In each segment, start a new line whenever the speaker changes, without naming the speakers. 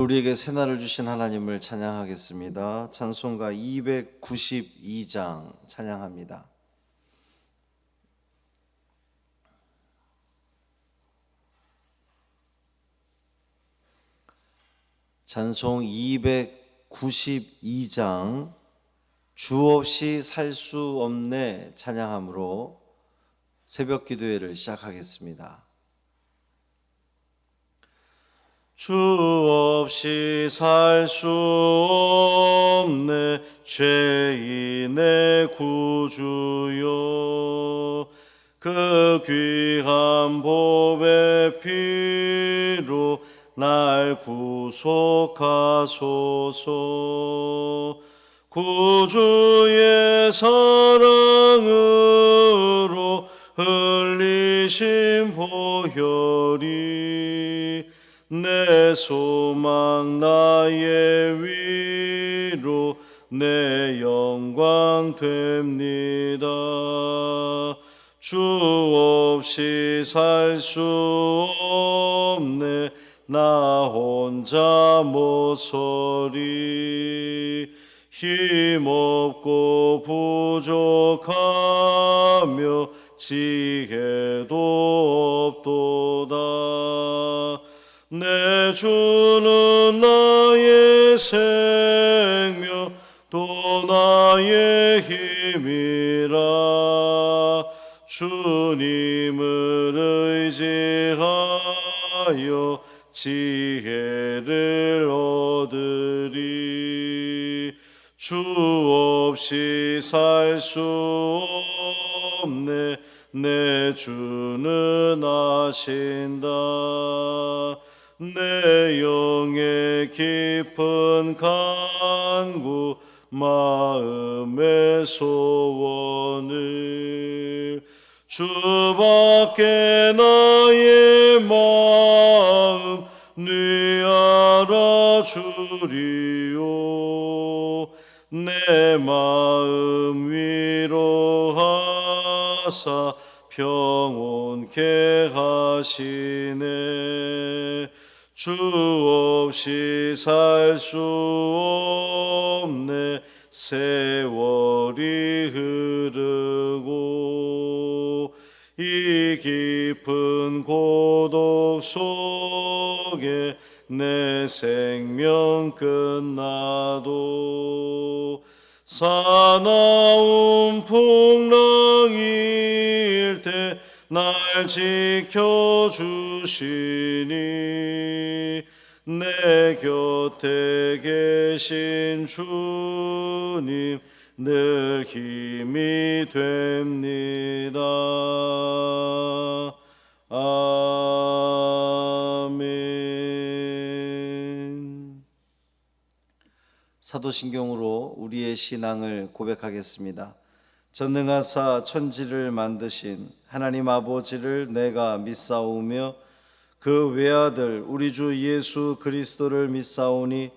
우리에게 새날을 주신 하나님을 찬양하겠습니다. 찬송가 292장 찬양합니다. 찬송 292장 주 없이 살 수 없네 찬양함으로 새벽 기도회를 시작하겠습니다. 주 없이 살 수 없네 죄인의 구주여, 그 귀한 보배 피로 날 구속하소서. 구주의 사랑으로 흘리신 보혈이 내 소망 나의 위로 내 영광 됩니다. 주 없이 살 수 없네 나 혼자 못 서리. 힘없고 부족하며 지혜도 없도다. 내 주는 나의 생명 또 나의 힘이라. 주님을 의지하여 지혜를 얻으리. 주 없이 살 수 없네 내 주는 아신다. 내 영의 깊은 간구 마음의 소원을 주밖에 나의 마음 네 알아주리요. 내 마음 위로하사 평온케 하시네. 주 없이 살 수 없네 세월이 흐르고 이 깊은 고독 속에 내 생명 끝나도 사나운 풍랑일 때 날 지켜주시니 내 곁에 계신 주님 늘 힘이 됩니다. 아멘. 사도신경으로 우리의 신앙을 고백하겠습니다. 전능하사 천지를 만드신 하나님 아버지를 내가 믿사오며 그 외아들 우리 주 예수 그리스도를 믿사오니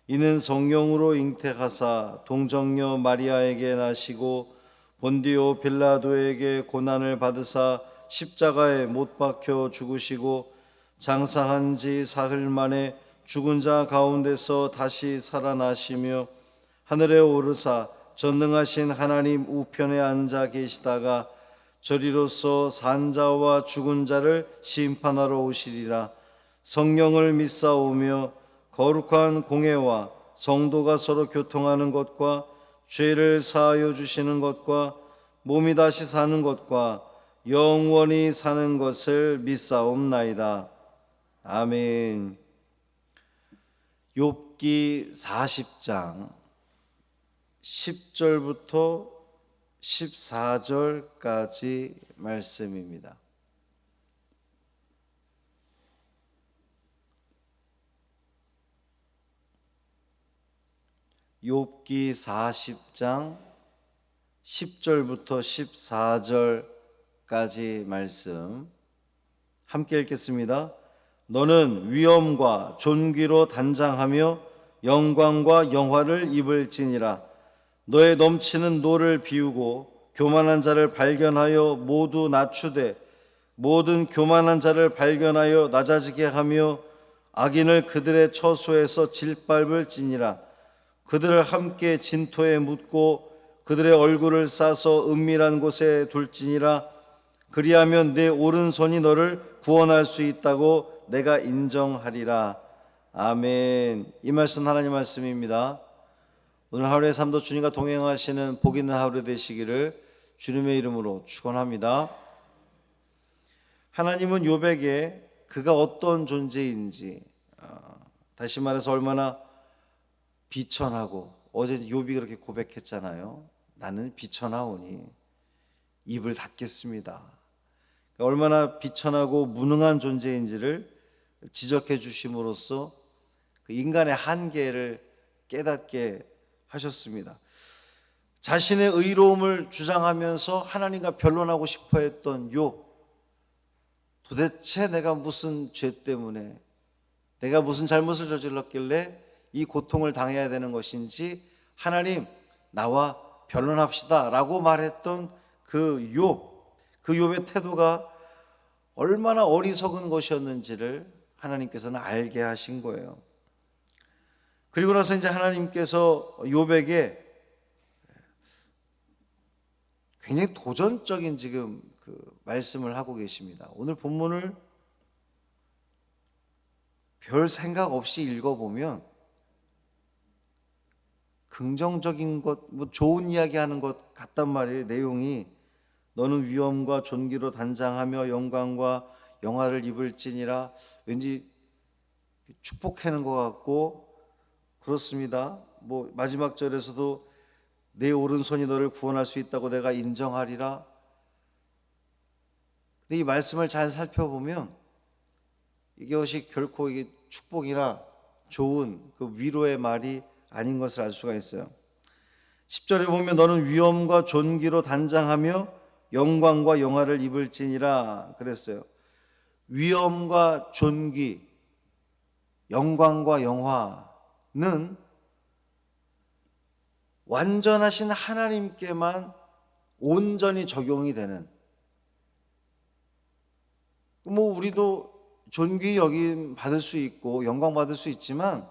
이는 성령으로 잉태하사 동정녀 마리아에게 나시고 본디오 빌라도에게 고난을 받으사 십자가에 못 박혀 죽으시고 장사한 지 사흘 만에 죽은 자 가운데서 다시 살아나시며 하늘에 오르사 전능하신 하나님 우편에 앉아 계시다가 저리로서 산 자와 죽은 자를 심판하러 오시리라. 성령을 믿사오며 거룩한 공회와 성도가 서로 교통하는 것과 죄를 사하여 주시는 것과 몸이 다시 사는 것과 영원히 사는 것을 믿사옵나이다. 아멘. 욥기 40장 10절부터 14절까지 말씀입니다. 욥기 40장 10절부터 14절까지 말씀 함께 읽겠습니다. 너는 위엄과 존귀로 단장하며 영광과 영화를 입을지니라. 너의 넘치는 노를 비우고 교만한 자를 발견하여 모두 낮추되 모든 교만한 자를 발견하여 낮아지게 하며 악인을 그들의 처소에서 짓밟을지니라. 그들을 함께 진토에 묻고 그들의 얼굴을 싸서 은밀한 곳에 둘지니라. 그리하면 내 오른손이 너를 구원할 수 있다고 내가 인정하리라. 아멘. 이 말씀 하나님 말씀입니다. 오늘 하루의 삶도 주님과 동행하시는 복 있는 하루 되시기를 주님의 이름으로 축원합니다. 하나님은 욥에게 그가 어떤 존재인지, 다시 말해서 얼마나 비천하고, 어제 욥이 그렇게 고백했잖아요. 나는 비천하오니 입을 닫겠습니다. 얼마나 비천하고 무능한 존재인지를 지적해 주심으로써 그 인간의 한계를 깨닫게 하셨습니다. 자신의 의로움을 주장하면서 하나님과 변론하고 싶어 했던 욥, 도대체 내가 무슨 죄 때문에, 내가 무슨 잘못을 저질렀길래 이 고통을 당해야 되는 것인지 하나님 나와 변론합시다 라고 말했던 그 욥의 태도가 얼마나 어리석은 것이었는지를 하나님께서는 알게 하신 거예요. 그리고 나서 이제 하나님께서 욥에게 굉장히 도전적인 지금 그 말씀을 하고 계십니다. 오늘 본문을 별 생각 없이 읽어보면 긍정적인 것, 좋은 이야기 하는 것 같단 말이에요. 내용이 너는 위엄과 존귀로 단장하며 영광과 영화를 입을지니라. 왠지 축복하는 것 같고 그렇습니다. 마지막 절에서도 내 오른손이 너를 구원할 수 있다고 내가 인정하리라. 근데 이 말씀을 잘 살펴보면 이것이 결코 이게 축복이나 좋은 그 위로의 말이 아닌 것을 알 수가 있어요. 10절에 보면 너는 위엄과 존귀로 단장하며 영광과 영화를 입을지니라 그랬어요. 위엄과 존귀, 영광과 영화는 완전하신 하나님께만 온전히 적용이 되는, 우리도 존귀 여김 받을 수 있고 영광 받을 수 있지만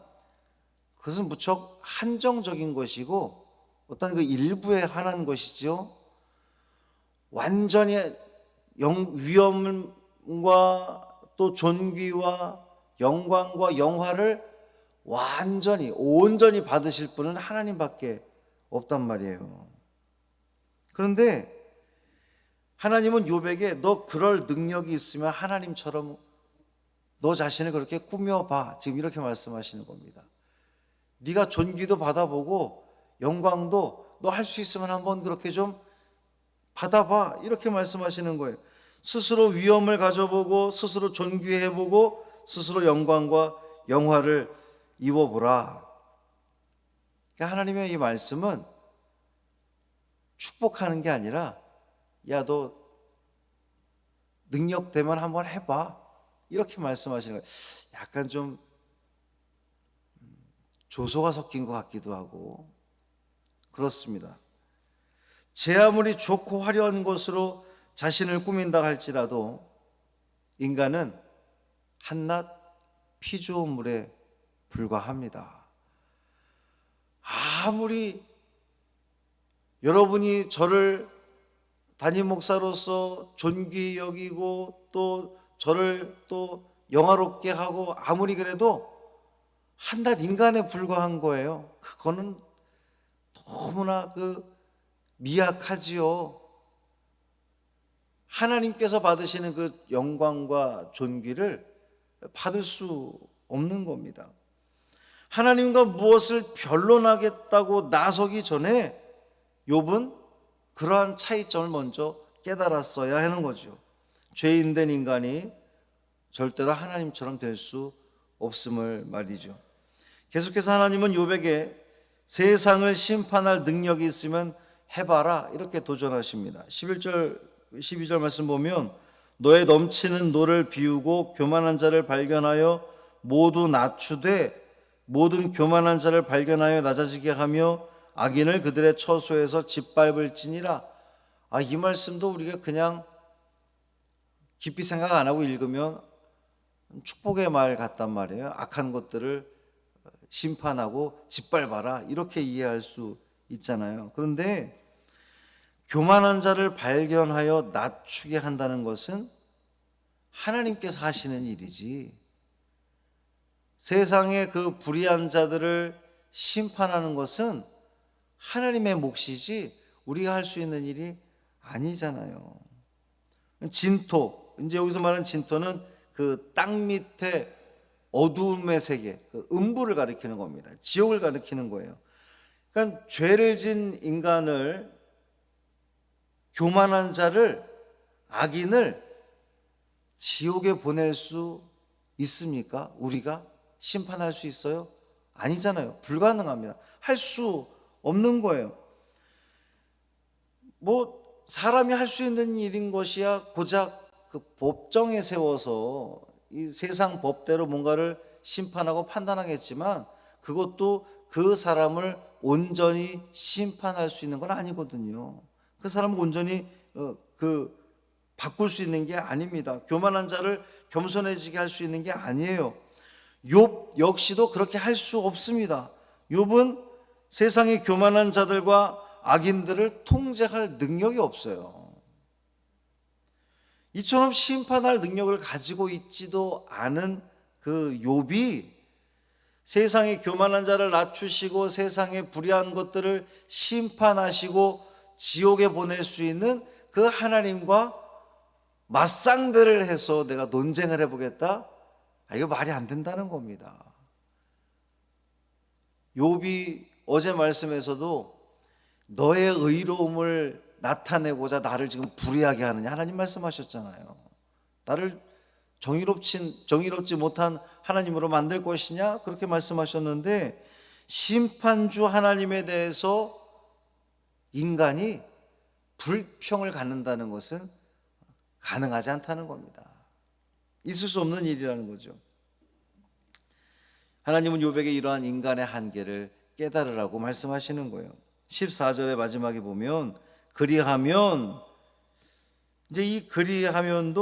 그것은 무척 한정적인 것이고 어떤 그 일부에 한한 것이죠. 완전히 위엄과 또 존귀와 영광과 영화를 완전히 온전히 받으실 분은 하나님밖에 없단 말이에요. 그런데 하나님은 욥에게 너 그럴 능력이 있으면 하나님처럼 너 자신을 그렇게 꾸며봐. 지금 이렇게 말씀하시는 겁니다. 네가 존귀도 받아보고 영광도 너 할 수 있으면 한번 그렇게 좀 받아봐. 이렇게 말씀하시는 거예요. 스스로 위엄을 가져보고 스스로 존귀해보고 스스로 영광과 영화를 입어보라. 그러니까 하나님의 이 말씀은 축복하는 게 아니라 야, 너 능력되면 한번 해봐. 이렇게 말씀하시는 거예요. 약간 좀 조소가 섞인 것 같기도 하고 그렇습니다. 제 아무리 좋고 화려한 것으로 자신을 꾸민다 할지라도 인간은 한낱 피 좋은 물에 불과합니다. 아무리 여러분이 저를 담임 목사로서 존귀 여기고 또 저를 또 영화롭게 하고 아무리 그래도 한낱 인간에 불과한 거예요. 그거는 너무나 미약하지요. 하나님께서 받으시는 그 영광과 존귀를 받을 수 없는 겁니다. 하나님과 무엇을 변론하겠다고 나서기 전에 욥은 그러한 차이점을 먼저 깨달았어야 하는 거죠. 죄인된 인간이 절대로 하나님처럼 될 수 없음을 말이죠. 계속해서 하나님은 욥에게 세상을 심판할 능력이 있으면 해봐라 이렇게 도전하십니다. 11절 12절 말씀 보면 너의 넘치는 노를 비우고 교만한 자를 발견하여 모두 낮추되 모든 교만한 자를 발견하여 낮아지게 하며 악인을 그들의 처소에서 짓밟을지니라. 이 말씀도 우리가 그냥 깊이 생각 안 하고 읽으면 축복의 말 같단 말이에요. 악한 것들을 심판하고 짓밟아라, 이렇게 이해할 수 있잖아요. 그런데 교만한 자를 발견하여 낮추게 한다는 것은 하나님께서 하시는 일이지, 세상의 그 불의한 자들을 심판하는 것은 하나님의 몫이지 우리가 할 수 있는 일이 아니잖아요. 진토, 이제 여기서 말하는 진토는 그 땅 밑에 어두움의 세계, 그 음부를 가리키는 겁니다. 지옥을 가리키는 거예요. 그러니까 죄를 진 인간을, 교만한 자를, 악인을 지옥에 보낼 수 있습니까? 우리가 심판할 수 있어요? 아니잖아요. 불가능합니다. 할 수 없는 거예요. 사람이 할 수 있는 일인 것이야 고작 그 법정에 세워서 이 세상 법대로 뭔가를 심판하고 판단하겠지만, 그것도 그 사람을 온전히 심판할 수 있는 건 아니거든요. 그 사람을 온전히 바꿀 수 있는 게 아닙니다. 교만한 자를 겸손해지게 할 수 있는 게 아니에요. 욥 역시도 그렇게 할 수 없습니다. 욥은 세상의 교만한 자들과 악인들을 통제할 능력이 없어요. 이처럼 심판할 능력을 가지고 있지도 않은 그 욥이 세상의 교만한 자를 낮추시고 세상의 불의한 것들을 심판하시고 지옥에 보낼 수 있는 그 하나님과 맞상대를 해서 내가 논쟁을 해보겠다? 이거 말이 안 된다는 겁니다. 욥이 어제 말씀에서도 너의 의로움을 나타내고자 나를 지금 불의하게 하느냐, 하나님 말씀하셨잖아요. 나를 정의롭지 못한 하나님으로 만들 것이냐, 그렇게 말씀하셨는데, 심판주 하나님에 대해서 인간이 불평을 갖는다는 것은 가능하지 않다는 겁니다. 있을 수 없는 일이라는 거죠. 하나님은 욥에게 이러한 인간의 한계를 깨달으라고 말씀하시는 거예요. 14절의 마지막에 보면 그리하면, 이제 이 그리하면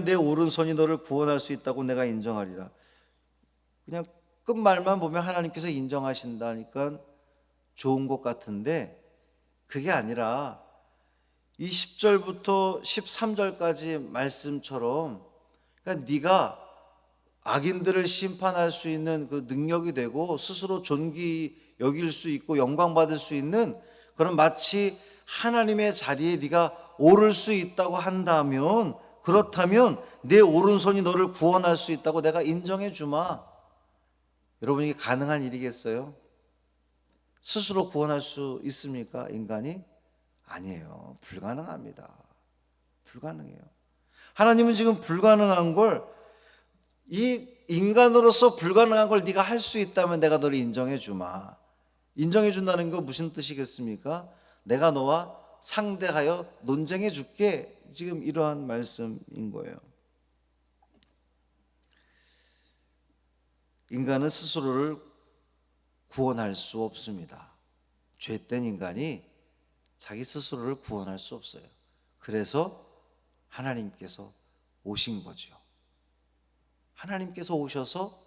내 오른손이 너를 구원할 수 있다고 내가 인정하리라. 그냥 끝말만 보면 하나님께서 인정하신다니까 좋은 것 같은데, 그게 아니라 이 10절부터 13절까지 말씀처럼, 그러니까 네가 악인들을 심판할 수 있는 그 능력이 되고 스스로 존귀 여길 수 있고 영광 받을 수 있는 그런, 마치 하나님의 자리에 네가 오를 수 있다고 한다면, 그렇다면 내 오른손이 너를 구원할 수 있다고 내가 인정해 주마. 여러분, 이게 가능한 일이겠어요? 스스로 구원할 수 있습니까, 인간이? 아니에요. 불가능합니다. 불가능해요. 하나님은 지금 불가능한 걸, 이 인간으로서 불가능한 걸 네가 할 수 있다면 내가 너를 인정해 주마. 인정해 준다는 거 무슨 뜻이겠습니까? 내가 너와 상대하여 논쟁해 줄게. 지금 이러한 말씀인 거예요. 인간은 스스로를 구원할 수 없습니다. 죄된 인간이 자기 스스로를 구원할 수 없어요. 그래서 하나님께서 오신 거죠. 하나님께서 오셔서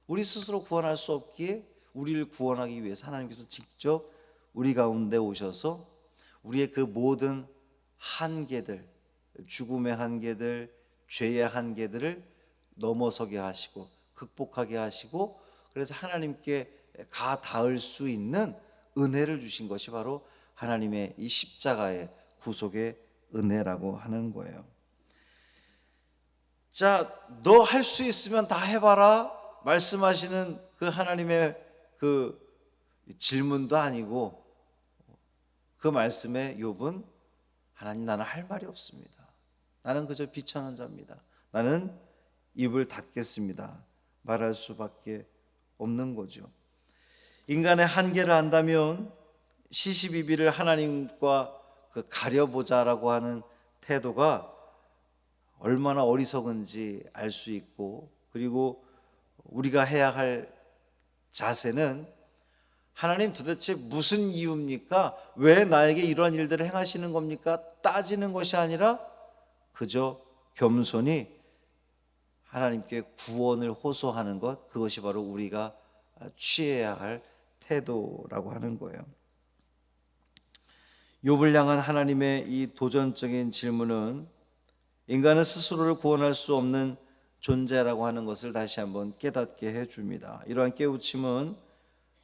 우리 스스로 구원할 수 없기에 우리를 구원하기 위해서 하나님께서 직접 우리 가운데 오셔서 우리의 그 모든 한계들, 죽음의 한계들, 죄의 한계들을 넘어서게 하시고 극복하게 하시고, 그래서 하나님께 가 닿을 수 있는 은혜를 주신 것이 바로 하나님의 이 십자가의 구속의 은혜라고 하는 거예요. 자, 너 할 수 있으면 다 해봐라 말씀하시는 그 하나님의 그 질문도 아니고, 그 말씀에 욥은 하나님, 나는 할 말이 없습니다. 나는 그저 비천한 자입니다. 나는 입을 닫겠습니다. 말할 수밖에 없는 거죠. 인간의 한계를 안다면 시시비비를 하나님과 그 가려보자라고 하는 태도가 얼마나 어리석은지 알 수 있고, 그리고 우리가 해야 할 자세는 하나님 도대체 무슨 이유입니까? 왜 나에게 이러한 일들을 행하시는 겁니까? 따지는 것이 아니라 그저 겸손히 하나님께 구원을 호소하는 것, 그것이 바로 우리가 취해야 할 태도라고 하는 거예요. 욥을 향한 하나님의 이 도전적인 질문은 인간은 스스로를 구원할 수 없는 존재라고 하는 것을 다시 한번 깨닫게 해줍니다. 이러한 깨우침은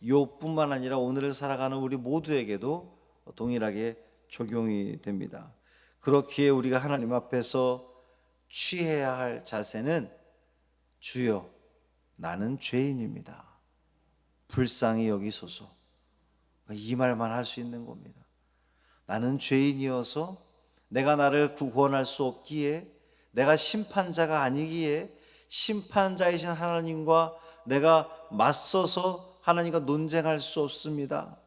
욥뿐만 아니라 오늘을 살아가는 우리 모두에게도 동일하게 적용이 됩니다. 그렇기에 우리가 하나님 앞에서 취해야 할 자세는 주여 나는 죄인입니다. 불쌍히 여기소서. 이 말만 할 수 있는 겁니다. 나는 죄인이어서 내가 나를 구원할 수 없기에, 내가 심판자가 아니기에 심판자이신 하나님과 내가 맞서서 하나님과 논쟁할 수 없습니다.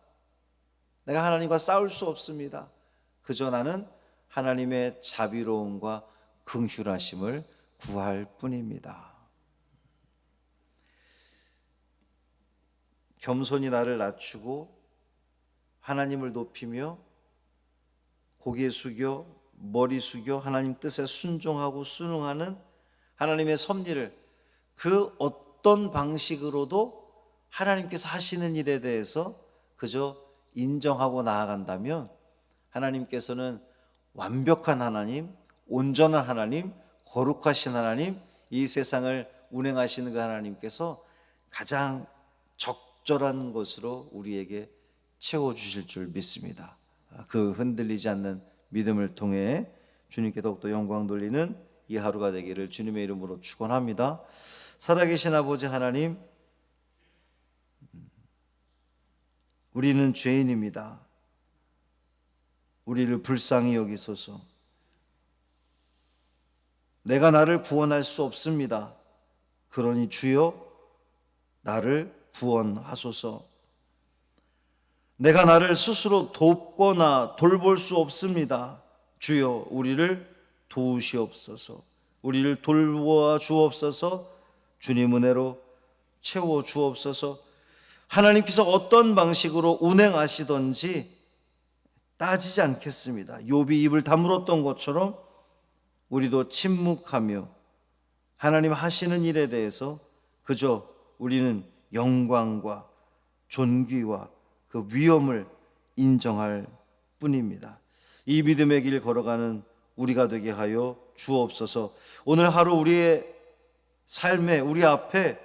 내가 하나님과 싸울 수 없습니다. 그저 나는 하나님의 자비로움과 긍휼하심을 구할 뿐입니다. 겸손히 나를 낮추고 하나님을 높이며 고개 숙여 머리 숙여 하나님 뜻에 순종하고 순응하는 하나님의 섭리를 그 어떤 방식으로도 하나님께서 하시는 일에 대해서 그저 인정하고 나아간다면 하나님께서는 완벽한 하나님, 온전한 하나님, 거룩하신 하나님, 이 세상을 운행하시는 그 하나님께서 가장 적절한 것으로 우리에게 채워주실 줄 믿습니다. 그 흔들리지 않는 믿음을 통해 주님께 더욱더 영광 돌리는 이 하루가 되기를 주님의 이름으로 축원합니다. 살아계신 아버지 하나님, 우리는 죄인입니다. 우리를 불쌍히 여기소서. 내가 나를 구원할 수 없습니다. 그러니 주여 나를 구원하소서. 내가 나를 스스로 돕거나 돌볼 수 없습니다. 주여 우리를 도우시옵소서. 우리를 돌보아 주옵소서. 주님 은혜로 채워 주옵소서. 하나님께서 어떤 방식으로 운행하시던지 따지지 않겠습니다. 욥이 입을 다물었던 것처럼 우리도 침묵하며 하나님 하시는 일에 대해서 그저 우리는 영광과 존귀와 그 위엄을 인정할 뿐입니다. 이 믿음의 길 걸어가는 우리가 되게 하여 주옵소서. 오늘 하루 우리의 삶에 우리 앞에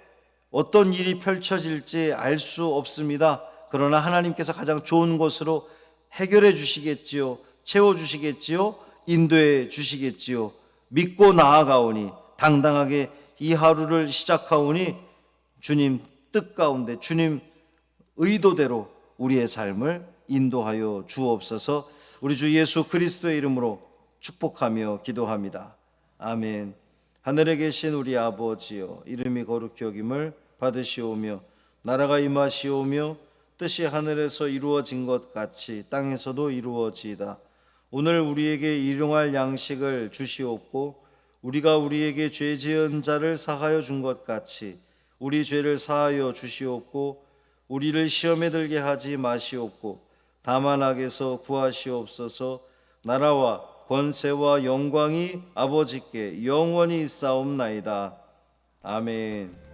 어떤 일이 펼쳐질지 알 수 없습니다. 그러나 하나님께서 가장 좋은 것으로 해결해 주시겠지요. 채워 주시겠지요. 인도해 주시겠지요. 믿고 나아가오니 당당하게 이 하루를 시작하오니 주님 뜻 가운데 주님 의도대로 우리의 삶을 인도하여 주옵소서. 우리 주 예수 그리스도의 이름으로 축복하며 기도합니다. 아멘. 하늘에 계신 우리 아버지여, 이름이 거룩히 여김을 받으시오며 나라가 임하시오며 뜻이 하늘에서 이루어진 것 같이 땅에서도 이루어지이다. 오늘 우리에게 일용할 양식을 주시옵고 우리가 우리에게 죄 지은 자를 사하여 준 것 같이 우리 죄를 사하여 주시옵고 우리를 시험에 들게 하지 마시옵고 다만 악에서 구하시옵소서. 나라와 권세와 영광이 아버지께 영원히 있사옵나이다. 아멘.